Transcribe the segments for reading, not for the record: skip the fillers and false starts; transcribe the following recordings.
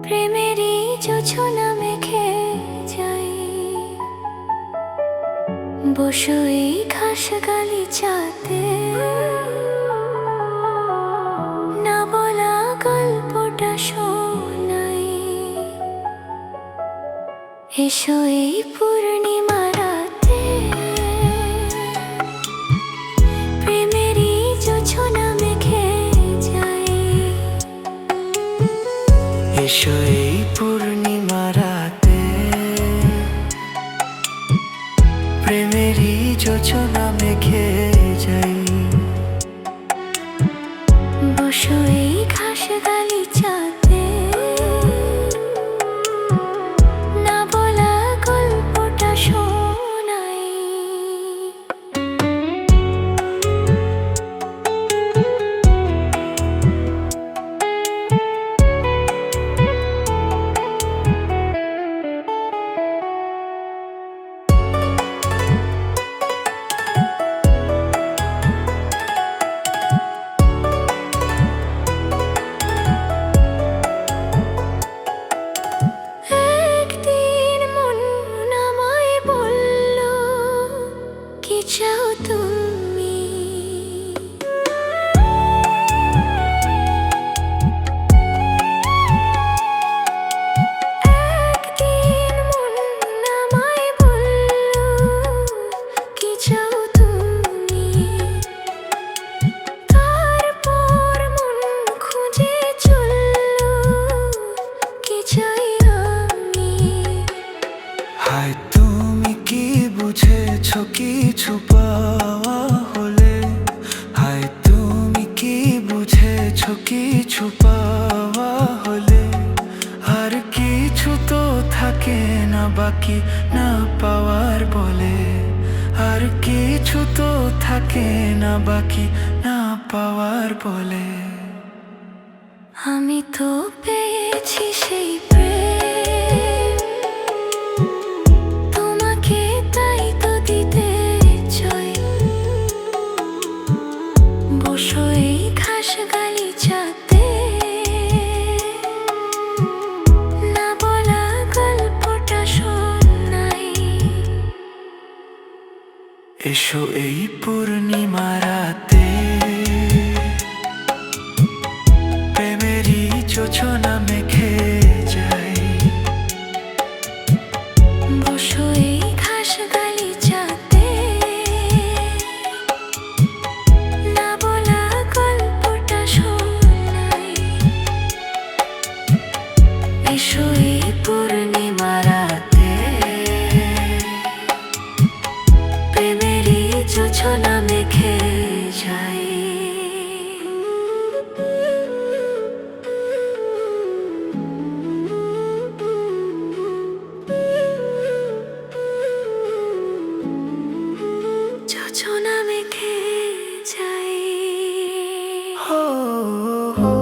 প্রেমেরই জোছনা মেখে যাই, বসো এই ঘাস গালিচাতে, না বলা গল্পটা শোনাই। এসো এই পূর্ণিমা রাতে, প্রেমেরই জোছনা মেখে যাই। এসো এই পূর্ণিমা রাতে, প্রেমেরই যোজনা মেখে যাই। বসো এই ঘাস গালিচাতে, না বলা গল্পটা শোনাই। একদিন মন আমায় বলল, কি চাও তুমি? একদিন মন আমায় বলল, কি চাও তুমি? তারপর মন খুঁজে চলল, কি চাই আমি? হায় তুমি কি বুঝেছ কিছু পাওয়া হলে? হায় তুমি কি বুঝেছ কিছু পাওয়া হলে? আর কিছু তো থাকে না বাকি না পাওয়ার বলে। আর কিছু তো থাকে না বাকি না পাওয়ার বলে। আমি তো পেয়েছি সেই প্রেম, তোমাকে তাই তো দিতে চাই। বসো এই ঘাস গালিচাতে, না বলা গল্পটা শোনাই। এসো এই পূর্ণিমা রাতে, প্রেমেরই যোজনা মেখে যাই। বসো এই ঘাস গালিচাতে, না বলা গল্পটা শোনাই। এসো এই পূর্ণিমা রাতে, প্রেমেরই জোছনা মেখে যাই। জোছনা মেখে যাই। হো হো,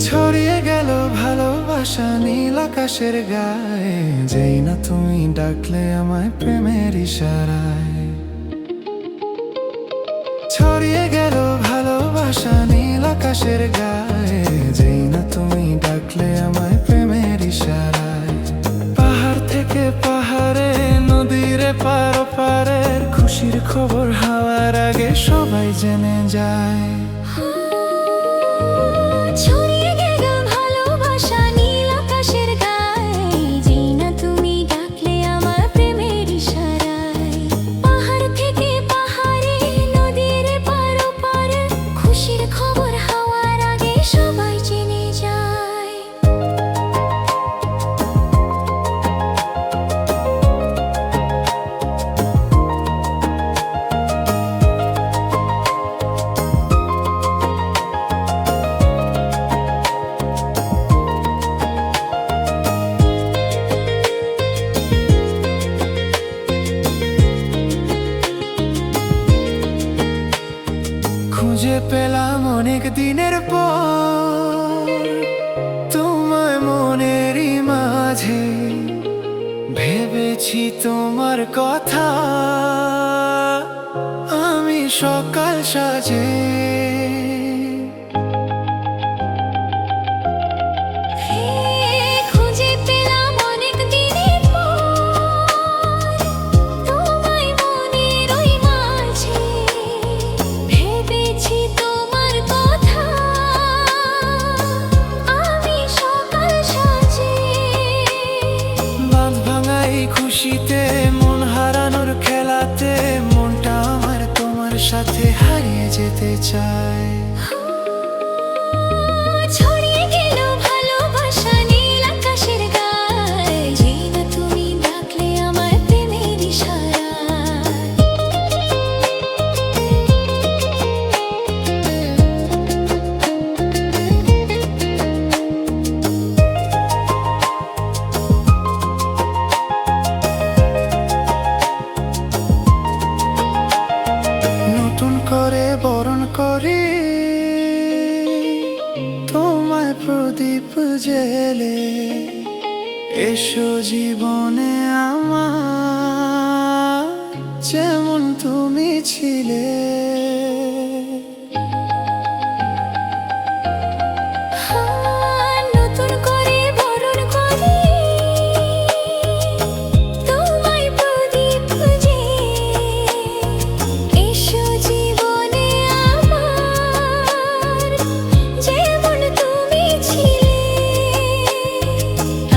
ছড়িয়ে গেল ভালোবাসা নীল আকাশের গায়ে, যেই না তুমি ডাকলে আমায় প্রেমের ইশারায়। ছড়িয়ে গেল ভালোবাসা নীল আকাশের গায়ে, যেই না তুমি ডাকলে আমায় প্রেমের ইশারায়। পাহাড় থেকে পাহাড়ে, নদীর পার পারের খুশির খবর হাওয়ার আগে সবাই জেনে যায়। ছড়িয়ে গেল ভালোবাসা নীল আকাশের গায়ে, যেই না তুমি ডাকলে আমার প্রেমের ইশারায়। পাহাড় থেকে পাহাড়ে, নদীর পার পারে খুশির খবর হাওয়ার আগে অনেক দিনের পর তোমায় মনেরই মাঝে ভেবেছি তোমার কথা আমি সকাল সাজে খুঁজে পেলাম অনেক দিনের পর তোমায় মনের ওই মাঝে ভেবেছি তোমার কথা আমি সকাল সাজে বাঁধ ভাঙা এই খুশিতে মন হারানোর খেলাতে মনটা আমার তোমার সাথে হারিয়ে যেতে চায় ছড়িয়ে গেল ভালোবাসা নীল আকাশের গায়ে যেই না তুমি ডাকলে আমায় প্রেমের ইশারায় নতুন করে বরণ করি তোমায় প্রদীপ জেলে এসো জীবনে আমার যেমন তুমি ছিলে নতুন করে বরণ করি তোমায় প্রদীপ জেলে এসো জীবনে আমার যেমন তুমি ছিলে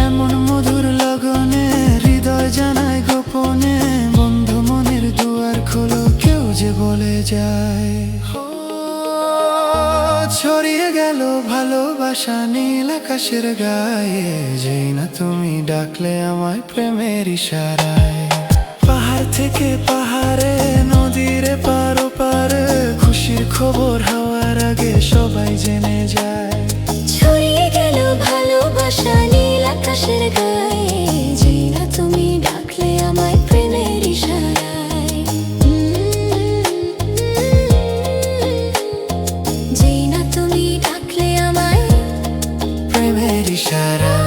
এমন মধুর লগনে হৃদয় জানায় গোপনে বন্ধু মনের দুয়ার খোলো কেউ যে বলে যায় ছড়িয়ে গেল ভালোবাসা নীল আকাশের গায়ে যেই না তুমি ডাকলে আমায় প্রেমের ইশারায় পাহাড় থেকে পাহাড়ে নদীর পার ওপারে খুশির খবর হওয়ার আগে সবাই জেনে যায় ছড়িয়ে গেল ভালোবাসা নীল আকাশের গায়ে যেই না তুমি ডাকলে আমায় প্রেমের ইশারায় যেই না তুমি ডাকলে আমায় প্রেমের ইশারায়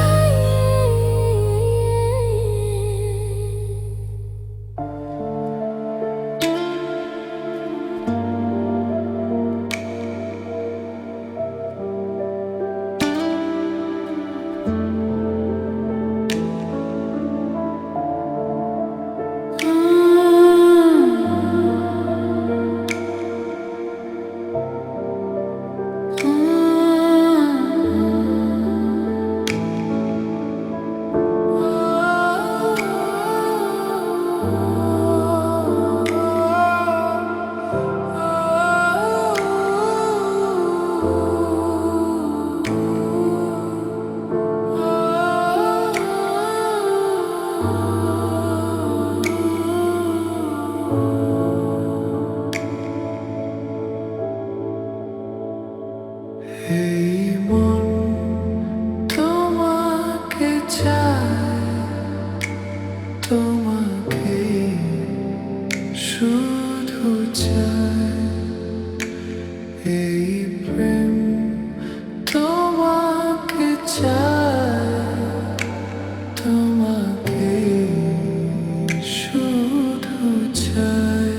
এই মন তোমাকে চায় তোমাকে শুধু চায় এই প্রেম তোমাকে চায় তোমাকে শুধু চায়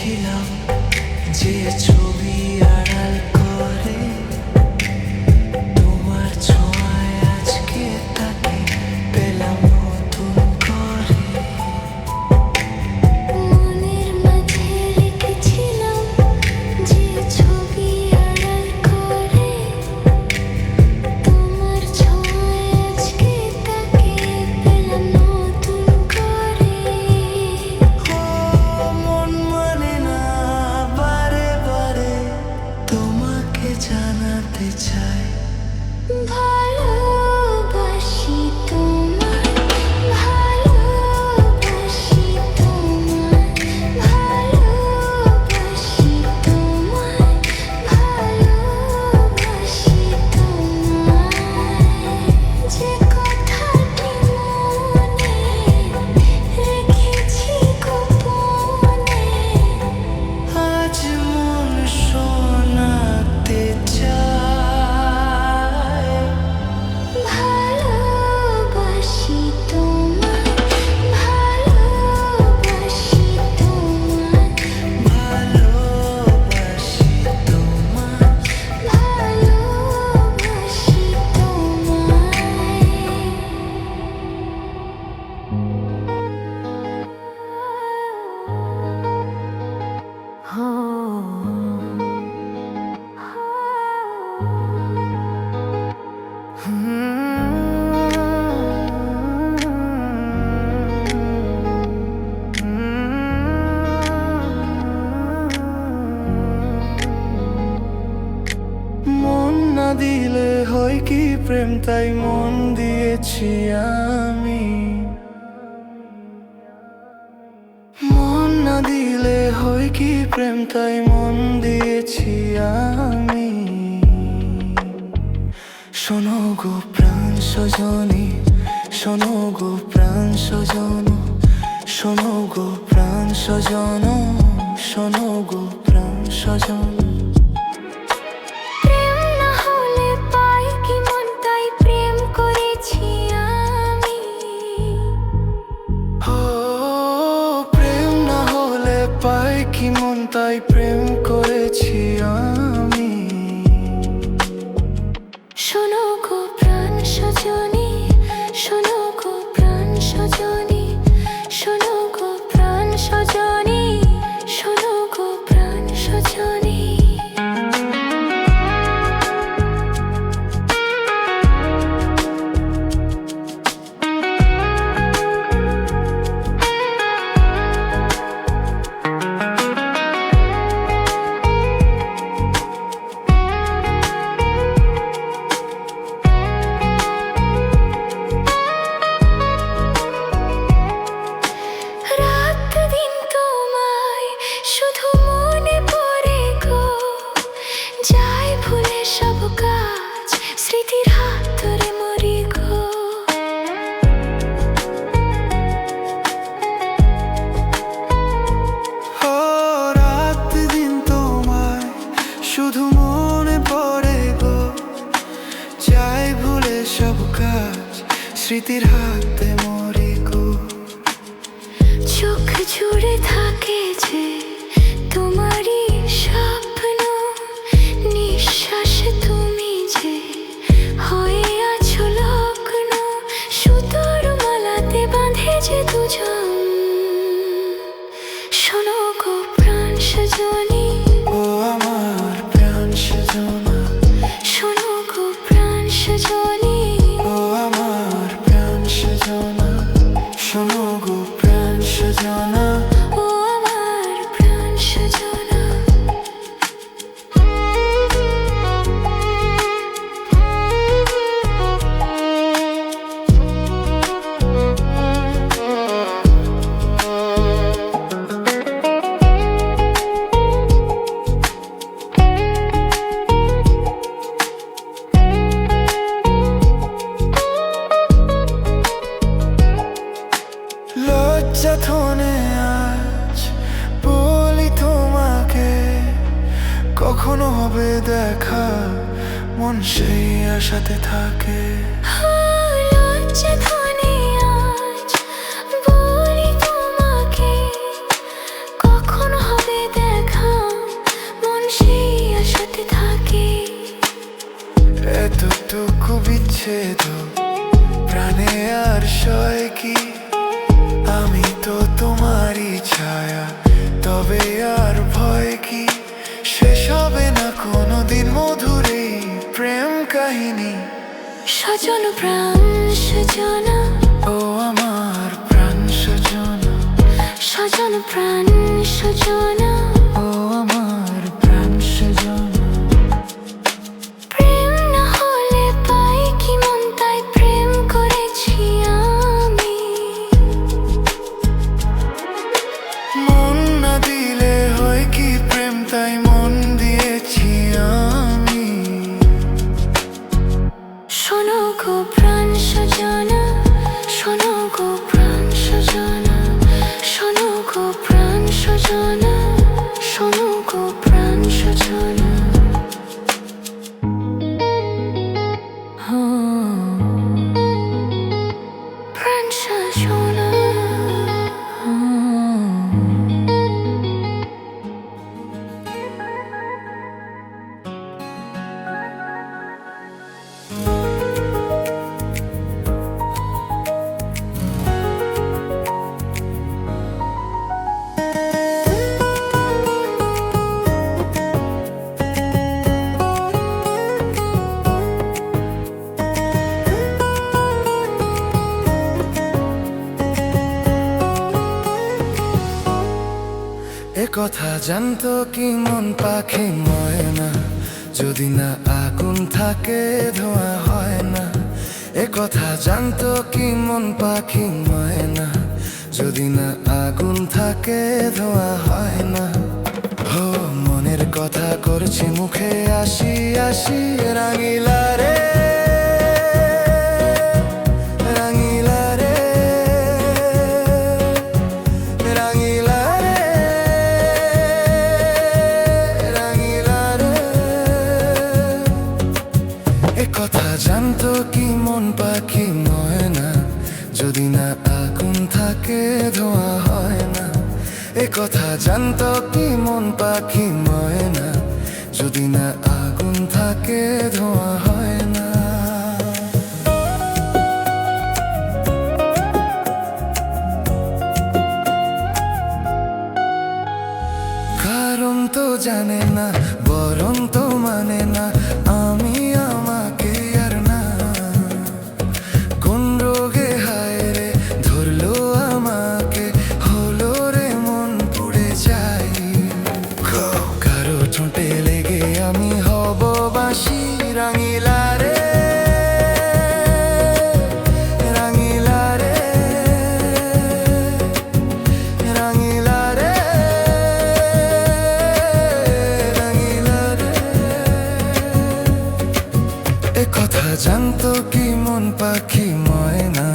ছিলাম যে ছবি আড়াল করে তোমার ছোঁয়ায় আজকে তাকে পেলাম নতুন করে। মনের মাঝে রেখেছিলাম যে ছবি আড়াল করে তোমার ছোঁয়ায় আজকে তাকে পেলাম নতুন করে। মন মানে না বারে বারে তোমাকে জানাতে চাই ভালোবাসি তোমায়, ভালোবাসি তোমায়, ভালোবাসি তোমায়, ভালোবাসি তোমায়। যে কথাটি মনে রেখেছি গোপনে আজ মন শোনাতে চায়। ভালোবাসি তোমায়, ভালোবাসি তোমায়, ভালোবাসি তোমায়। ভালোবাসি মন না দিলে হয় কি প্রেম, তাই মন দিয়েছি আমি। মন না দিলে হয় কি প্রেম, তাই মন দিয়েছি আমি। শোনো গো প্রাণ সজনী, শোনো গো প্রাণ সজন, শোনো গো প্রাণ সজন, শোনো গো প্রাণ সজন। প্রেম না হলে পাই কি মন, তাই প্রেম করেছি আমি। ও প্রেম না হলে পাই কি মন, তাই প্রেম করেছি আমি। শোনো গো প্রাণ সজনী, শোনো গো প্রাণ সজনী, শোনো গো প্রাণ সজনী, শোনো গো প্রাণ সজনী। রাত দিন তোমায় শুধু মনে পড়ে গো, যাই ভুলে সব কাজ, স্মৃতির হাত ধরে মরি গো। ও রাত দিন তোমায় শুধু মনে পড়ে গো, চাই ভুলে সব কাজ, স্মৃতির হাতে মরি গো। চোখ জুড়ে থাকে যে তোমারই স্বপ্ন, নিঃশ্বাসে তুমি যে হয়ে আছো লগ্ন, সুতোর মালাতে বাঁধে যে দুজন। শোনো গো প্রাণ সজনী, ও আমার প্রাণ সজনা, শোনো গো প্রাণ সজনী, ও আমার প্রাণ সজনা, শোনো গো প্রাণ সজনা। ও আমার প্রাণ সজনা। লজ্জা থনে আজ বলি তোমাকে, কখনো হবে দেখা, মন সেই আশাতে থাকে। লজ্জা ধনে আজ বলি তোমাকে, কখন হবে দেখা। আর সয় কি, আমি তো তোমারই ছায়া। তবে আর ভয় কি, শেষ হবে না কোনোদিন মধুর এই প্রেম কাহিনী। সজন প্রাণ সজনা, ও আমার প্রাণ সজনা, সজন প্রাণ সজনা, ও আমার প্রাণ সজনা। প্রেম না হলে পাই কি মন, তাই প্রেম করেছি আমি। মন না দিলে হয় কি প্রেম, তাই মন দিয়েছি আমি। শোনো গো প্রাণ সজনা, শোনো গো প্রাণ সজনা, শোনো গো প্রাণ সজনা, শোনো গো প্রাণ সজনা। প্রাণ সজনা। এ কথা জানতো কি মন পাখি ময়না, যদি না আগুন থাকে ধোঁয়া হয় না। এ কথা জানতো কি মন পাখি ময়না, যদি না আগুন থাকে ধোঁয়া হয় না। হো মনের কথা করছি মুখে আসি আসি, রাঙিলা রে রাঙিলা রে রাঙিলা রে রাঙিলা রে। এ কথা জানতো কি মন পাখি ময়না, যদি না আগুন থাকে ধোঁয়া হয় না। এ কথা জানতো কি মন পাখি ময়না, যদি না আগুন থাকে ধোঁয়া হয় না। কারণ তো জানে না, বরং তো মানে না, আমি আমাকে আর না। কোন রোগে হায় রে ধরলো আমাকে, হলো রে মন পুড়ে যাই। কারো ঠোঁটে লেগে আমি হব বাঁশি, রাঙিলা রে রাঙিলা রে রাঙিলা রে রাঙিলা রে। এ কথা জানতো কি মন পাখি ময়না,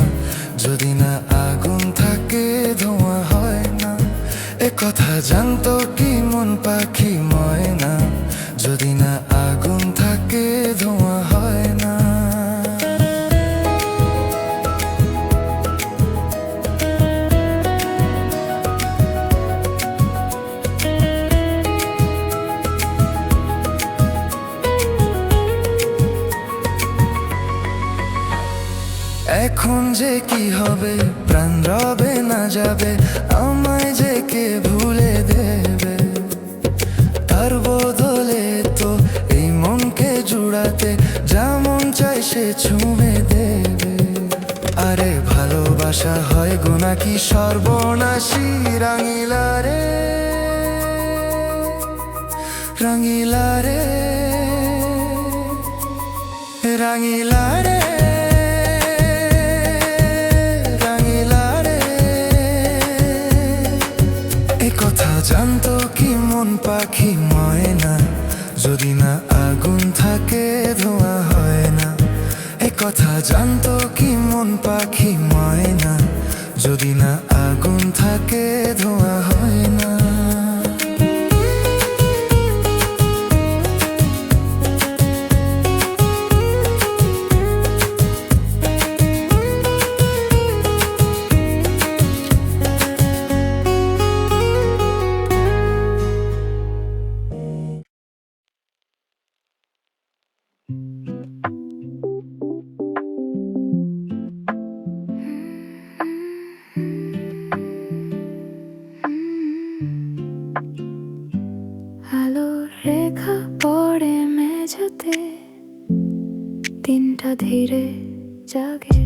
যদি না আগুন থাকে ধোঁয়া হয় না। এ কথা জানতো কি মন পাখি ময়না, যদি না আগুন থাকে ধোঁয়া হয় না। এখন যে কি হবে, প্রাণ রবে না যাবে, আমায় যে কে ভুলে দেবে। তার বদলে তো এই মনকে জুড়াতে যেমন চাই সে ছুঁয়ে দেবে। আরে ভালোবাসা হয় গো নাকি সর্বনাশী, রাঙিলা রে রাঙিলা রে রাঙিলা রে রাঙিলা রে। এ কথা জানতো কি মন পাখি ময়না, যদি না আগুন থাকে ধোঁয়া হয় না। এ কথা জানতো কি মন পাখি ময়না, যদি না আগুন থাকে ধোঁয়া হয় না। রাতে দিনটা ধীরে জাগে।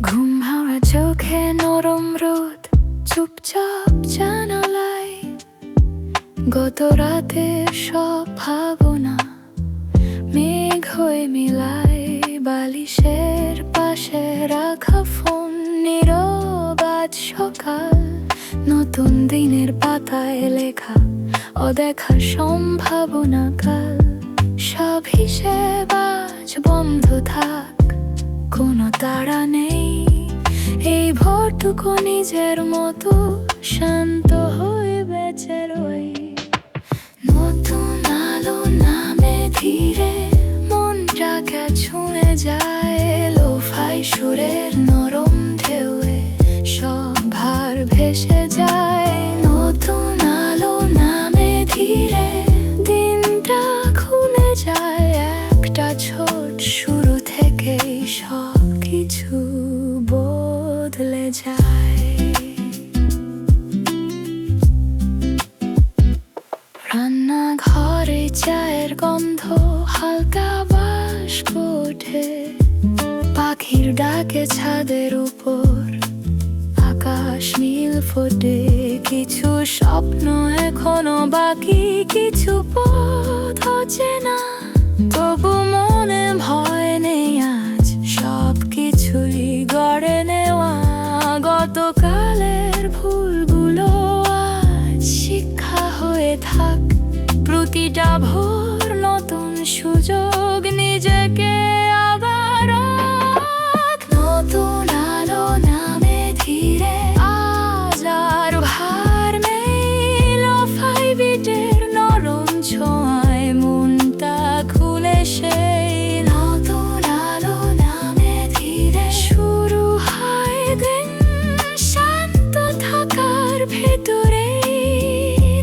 ঘুম ভাঙা চোখে নরম রোদ চুপচাপ জানালায়, গত রাতের সব ভাবনা মেঘ হয়ে মিলায়। বালিশের পাশে রাখা ফোন নীরব, আজ সকাল নতুন দিনের পাতায় লেখা অদেখা সম্ভাবনা কাল। সব হিসেব আজ বন্ধ থাক, কোনো তাড়া নেই। এই ভোরটুকু নিজের মতো শান্ত হয়ে বেঁচে রই। নতুন আলো নামে ধীরে মনটাকে ছুঁয়ে যায়, লোফাই সুরের নরম ঢেউয়ে সব ভার ভেসে যায়। নতুন আলো নামে ধীরে দিনটা খুলে যায়, একটা ছোট শুরু থেকেই সব কিছু বদলে যায়। রান্নাঘরে চায়ের গন্ধ হালকা বাষ্প ওঠে, পাখির ডাকে ছাদের উপর আকাশ নীল ফোটে। কিছু স্বপ্ন এখনো বাকি, কিছু পথ অচেনা, তবু মনে ভয় নেই আজ সব কিছুই গড়ে নেওয়া। গতকালের ভুলগুলো আজ শিক্ষা হয়ে থাক, প্রতিটা ভোর নতুন সুযোগ নিজেকে আবার রাখ। নতুন আলো নামে ধীরে আজ আর ভার নেই, লোফাই বিটের নরম ছোঁয়ায় মনটা খুলে সেই। নতুন আলো নামে ধীরে শুরু হয় দিন, শান্ত থাকার ভেতরে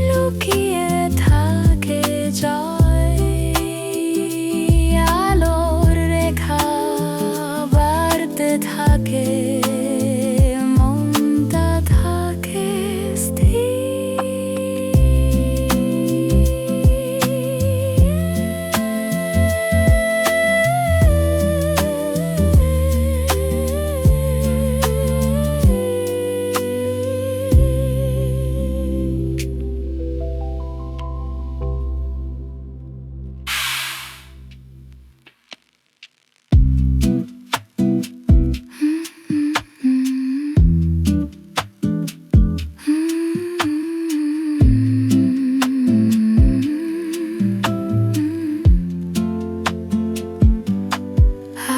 লুকিয়ে থাকে জয়। আলোর রেখা বাড়তে থাকে, মনটা থাকে স্থির।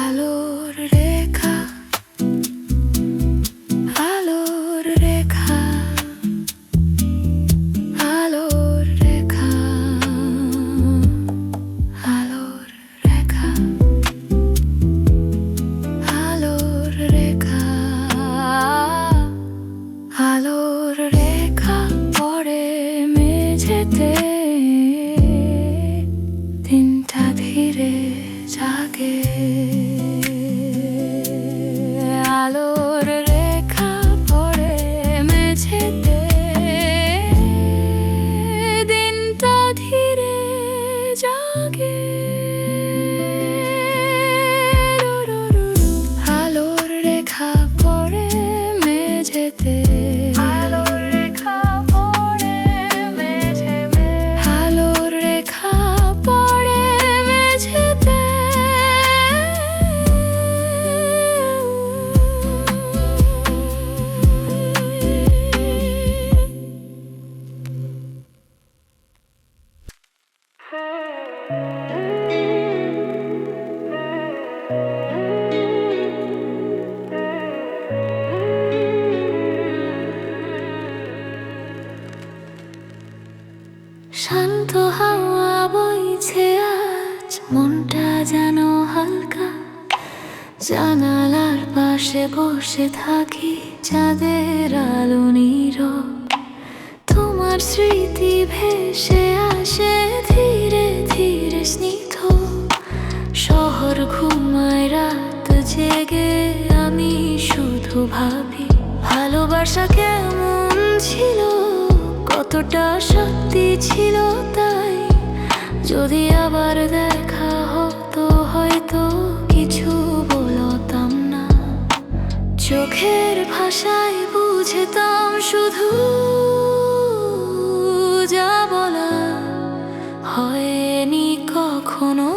আলোর রেখা, আলোর রেখা, আলোর রেখা, আলোর রেখা, আলোর রেখা, আলোর রেখা পড়ে মেঝেতে, দিনটা ধীরে জাগে। আলোর রেখা পড়ে মেঝেতে, দিনটা ধীরে জাগে। আলোর রেখা পড়ে মেঝেতে, আলোর রেখা পড়ে মেঝেতে, আলোর রেখা পড়ে মেঝেতে। শান্ত হাওয়া বইছে আজ, মনটা যেন হালকা। জানালার পাশে বসে থাকি, চাঁদের আলো নীরব। তোমার স্মৃতি ভেসে আসে ধীরে ধীরে স্নিগ্ধ। শহর ঘুমায়, রাত জেগে আমি শুধু ভাবি ভালোবাসা কেমন ছিল কতটা সত্যি ছিল তাই, যদি আবার দেখা হতো হয়তো কিছু বলতাম না। চোখের ভাষায় বুঝতাম শুধু যা বলা হয়নি কখনো।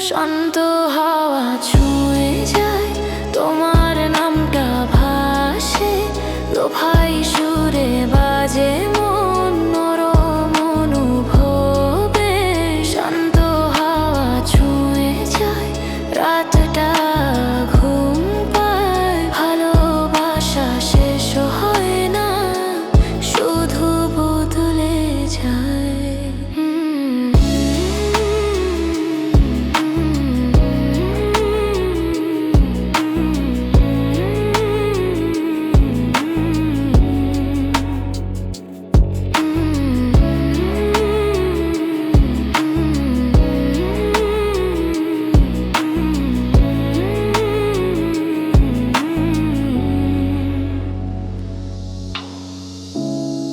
শান্ত হাওয়া ছুঁয়ে যায়, তোমার নামটা ভাসে, লোভাই সুরে বাজে মন নরম অনুভবে। শান্ত হাওয়া ছুঁয়ে যায়, রাতটা ঘুম পায়, ভালোবাসা শেষ হয় না, শুধু বদলে যায়।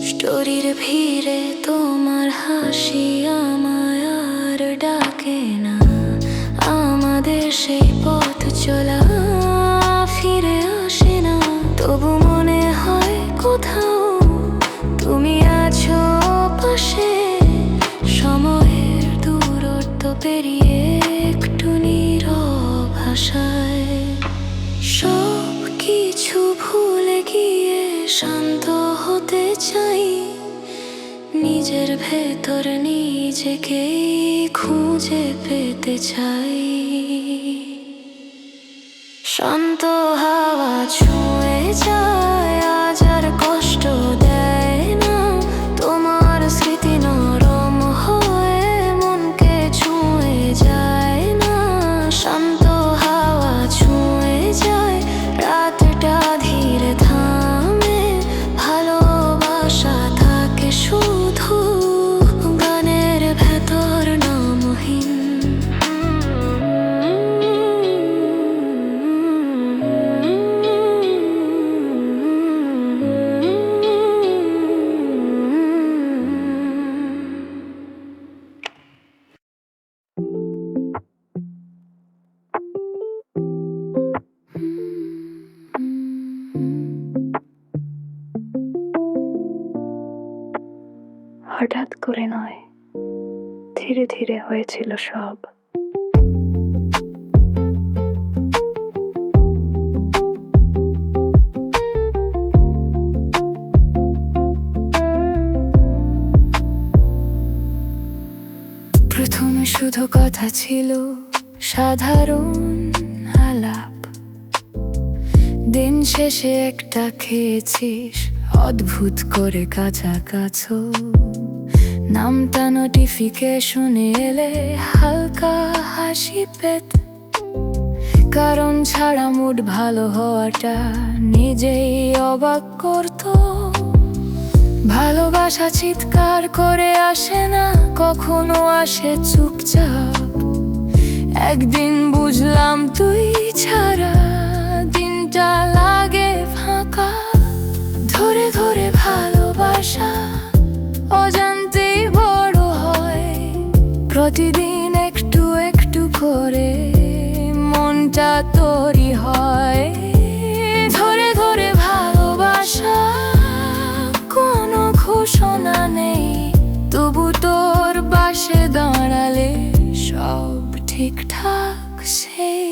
স্টোরির ভিড়ে তোমার হাসি আমায় আর ডাকে না, আমাদের সেই পথ চলা ফিরে আসে না। তবু মনে হয় কোথাও তুমি আছো পাশে, সময়ের দূরত্ব পেরিয়ে একটু নীরব ভাষায় সব কিছু ভুলে গিয়ে শান্ত হতে চাই। নিজের ভেতর নিজেকেই খুঁজে পেতে চাই। শান্ত হাওয়া ছুঁয়ে যায়, আজ আর কষ্ট দেয় না, তোমার স্মৃতি নরম হয়ে মনকে ছুঁয়ে যায় না। শান্ত হাওয়া ছুঁয়ে যায়, রাতটা ধীরে থামে, ভালোবাসা থাকে শুধু গানের ভেতর নামহীন। হঠাৎ করে নয়, ধীরে ধীরে হয়েছিল সব। প্রথমে শুধু কথা ছিল, সাধারণ আলাপ। দিন শেষে একটা খেয়েছিস অদ্ভুত করে কাছাকাছো, নামটা নোটিফিকেশনে এলে হালকা হাসি পেত। কারণ ছাড়া মুড ভালো হওয়াটা নিজেই অবাক করতো। ভালোবাসা চিৎকার করে আসে না, কখনো আসে চুপচাপ। একদিন বুঝলাম তুই ছাড়া দিনটা লাগে ফাঁকা। ধরে ধরে ভালোবাসা অজান্তেই বড় হয়, প্রতিদিন একটু একটু করে মনটা তৈরি হয়। ধরে ধরে ভালোবাসা কোনো ঘোষণা নেই, তবু তোর পাশে দাঁড়ালে সব ঠিকঠাক সেই।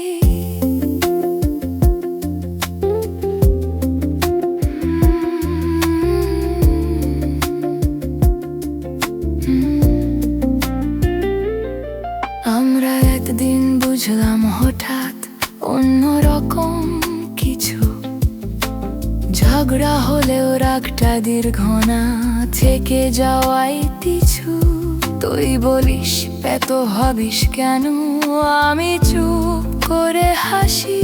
আমরা একদিন বুঝলাম হঠাৎ অন্যরকম কিছু। ঝগড়া হলেও রাগটা দীর্ঘ না, থেকে যাওয়াই পিছু। তুই বলিস এত হবিস কেন, আমি চুপ করে হাসি।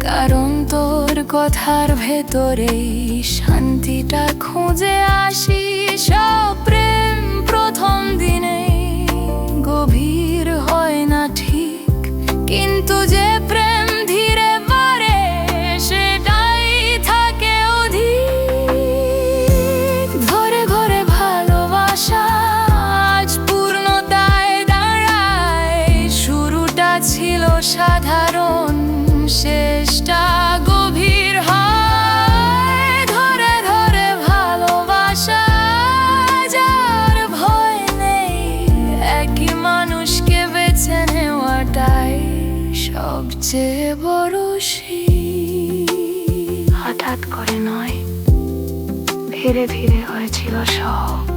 কারণ তোর কথার ভেতরে শান্তিটা খুঁজে আসি। সব প্রেম প্রথম দিনে গভীর হয় না ঠিক, কিন্তু যে প্রেম ধীরে বাড়ে সেটাই থাকে অধিক। ধরে হঠাৎ করে নয়, ধীরে ধীরে হয়েছিল সব।